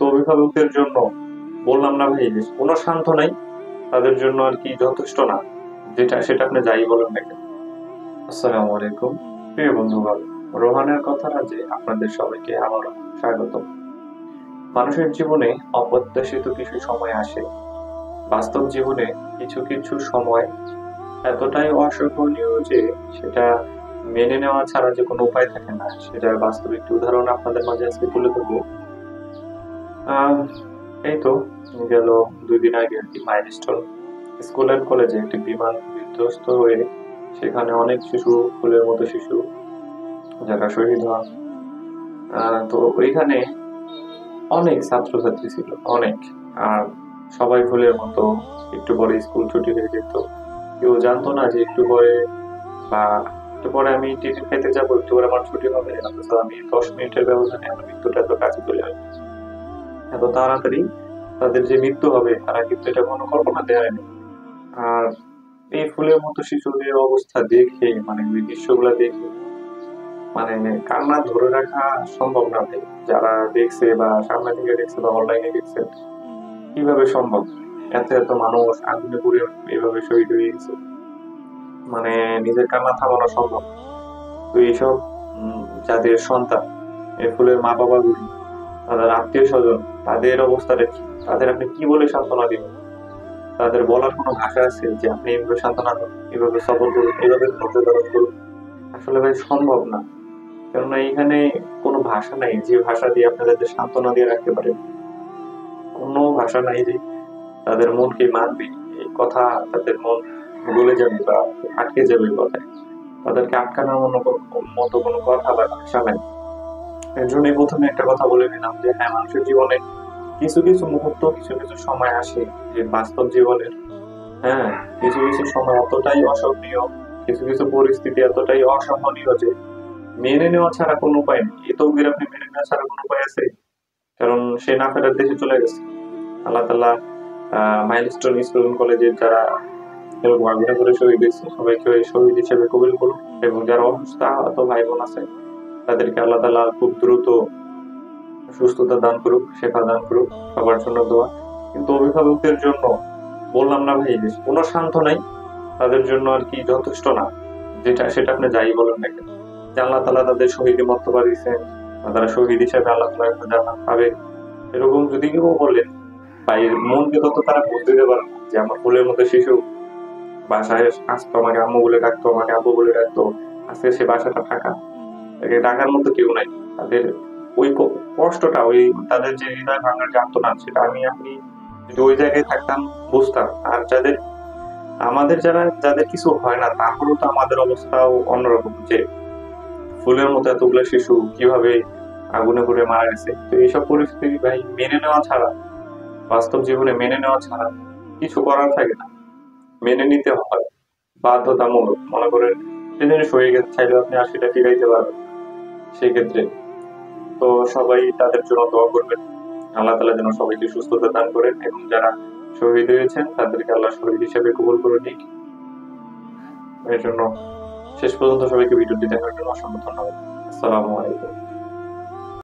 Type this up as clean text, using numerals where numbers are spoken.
কিন্তু অভিভাবকদের জন্য বললাম না ভাই, কোনো শান্ত নাই তাদের জন্য আর কি যথেষ্ট না, যেটা সেটা আপনি যাই বলেন না কেন। আসসালামু আলাইকুম প্রিয় বন্ধুগণ, রোহানের কথা রাজে আপনাদের সবাইকে আবার স্বাগত। মানুষের জীবনে অপ্রত্যাশিত কিছু সময় আসে। বাস্তব জীবনে কিছু কিছু সময় এতটাই অসহনীয় যে সেটা মেনে নেওয়া ছাড়া যে কোনো উপায় থাকে না, সেটার বাস্তব একটি উদাহরণ আপনাদের মাঝে আজকে তুলে ধরবো। আহ এই তো গেল 2 দিন আগে আর কি মাইলস্টোন স্কুল অ্যান্ড কলেজে একটি বিমান বিধ্বস্ত হয়ে সেখানে অনেক শিশু, ফুলের মতো শিশু যারা শহীদ হন। তো ওইখানে অনেক ছাত্রছাত্রী ছিল, অনেক। আর সবাই ফুলের মতো একটু পরে স্কুল ছুটি হয়ে যেত। কেউ জানতো না যে একটু পরে বা একটু পরে আমি টিফিন খেতে যাবো, একটু পরে আমার ছুটি হবে, অথচ আমি 10 মিনিটের ব্যবধানে আমার মৃত্যুটা এত কাছে চলে আসবে, এত তাড়াতাড়ি তাদের যে মৃত্যু হবে তারা কিন্তু এটা কোনো কল্পনা দেয়নি। আর এই ফুলের মতো শিশুদের অবস্থা দেখে, মানে ওই দৃশ্যগুলা দেখে, মানে কান্না ধরে রাখা সম্ভব না ভাই। যারা দেখছে বা সামনে থেকে দেখছে বা অনলাইনে দেখছে, কিভাবে সম্ভব? এত এত মানুষ আগুনে পুড়ে এভাবে শহীদ হয়ে গেছে, মানে নিজের কান্না থামানো সম্ভব? তো এইসব যাদের সন্তান, এই ফুলের মা বাবা গুলি, তাদের আত্মীয় স্বজন, তাদের অবস্থাটা কি? তাদের আপনি কি বলে সান্ত্বনা দিবেন? তাদের বলার কোনো ভাষা আছে যে আপনি এভাবে সান্ত্বনা করুন, এভাবে সবর করুন, এভাবে ধৈর্য ধারণ করুন? আসলে ভাই সম্ভব না। কেননা এখানে কোনো ভাষা নাই যে ভাষা দিয়ে আপনি তাদের সান্ত্বনা দিয়ে রাখতে পারেন। কোনো ভাষা নাই যে তাদের মনকে মানবে। এই কথা তাদের মন গলে যাবে বা আটকে যাবে এই কথায়। তাদেরকে আটকানোর মতো কোনো কথা বা ভাষা নাই। এর জন্যই প্রথমে একটা কথা বলে নিলাম যে হ্যাঁ, মানুষের জীবনে কিছু কিছু মুহূর্ত, কিছু কিছু সময় আসে যে বাস্তব জীবনের, হ্যাঁ, কিছু কিছু সময় এতটাই অসহনীয়, কিছু কিছু পরিস্থিতি এতটাই অসহনীয় যে মেনে নেওয়া ছাড়া কোনো উপায় নেই। এই তকদির আপনি মেনে নেওয়া ছাড়া কোনো উপায় আছে? কারণ সে না ফেরার দেশে চলে গেছে। আল্লাহ তাআলা মাইলস্টোন স্কুল কলেজের যারা এরকম আগুনে করে শহীদ হয়েছে সবাইকে ওই শহীদ হিসেবে কবুল করুন, এবং যারা অসুস্থ আহত ভাই বোন আছে তাদেরকে আল্লাহ তাআলা খুব দ্রুত সুস্থতা দান করুক, শেফা দান করুক, সবার জন্য দোয়া। কিন্তু অভিভাবকদের জন্য বললাম না ভাই, কোনো শান্ত নাই তাদের জন্য আর কি যথেষ্ট না, যেটা সেটা আপনি যাই বলেন না কেন। যে আল্লাহ তাআলা তাদের শহীদে মর্তবা দিয়েছেন, তারা শহীদ হিসেবে আল্লাহ তাআলা জান্নাত পাবে, এরকম যদি কেউ বলেন, ভাই মনকে তত তারা বুঝতে দিতে পারে না যে আমার ফুলের মতো শিশু বাসায় আসতো, আমাকে আম্মু বলে ডাকতো, আমাকে আব্বু বলে ডাকতো, আজকে সে বাসাটা ফাঁকা, তাকে ডাকার মতো কেউ নাই। তাদের ওই কষ্টটা, ওই তাদের যে হৃদয় ভাঙার যে আর্তনাদ, সেটা আমি আপনি যদি ওই জায়গায় থাকতাম বুঝতাম। আর যাদের, আমাদের যাদের কিছু হয় না তারপরেও তো আমাদের অবস্থাও অন্যরকম, যে ফুলের মতো এতগুলো শিশু কিভাবে আগুনে পুড়ে মারা গেছে। তো এইসব পরিস্থিতি ভাই মেনে নেওয়া ছাড়া, বাস্তব জীবনে মেনে নেওয়া ছাড়া কিছু করার থাকে না। মেনে নিতে হয় বাধ্যতামূলক। মনে করেন যে জিনিস হয়ে গেছে, চাইলে আপনি 80টা ফিরাইতে পারবেন সেক্ষেত্রে। তো সবাই তাদের জন্য দোয়া করবেন, আল্লাহ তাআলা যেন সবাইকে সুস্থতা দান করেন, এবং যারা শহীদ হয়েছেন তাদেরকে আল্লাহ শহীদ হিসেবে কবুল করে নিক। এর জন্য শেষ পর্যন্ত সবাইকে ভিডিওটি দেখার জন্য অসংখ্য ধন্যবাদ। আসসালামু আলাইকুম।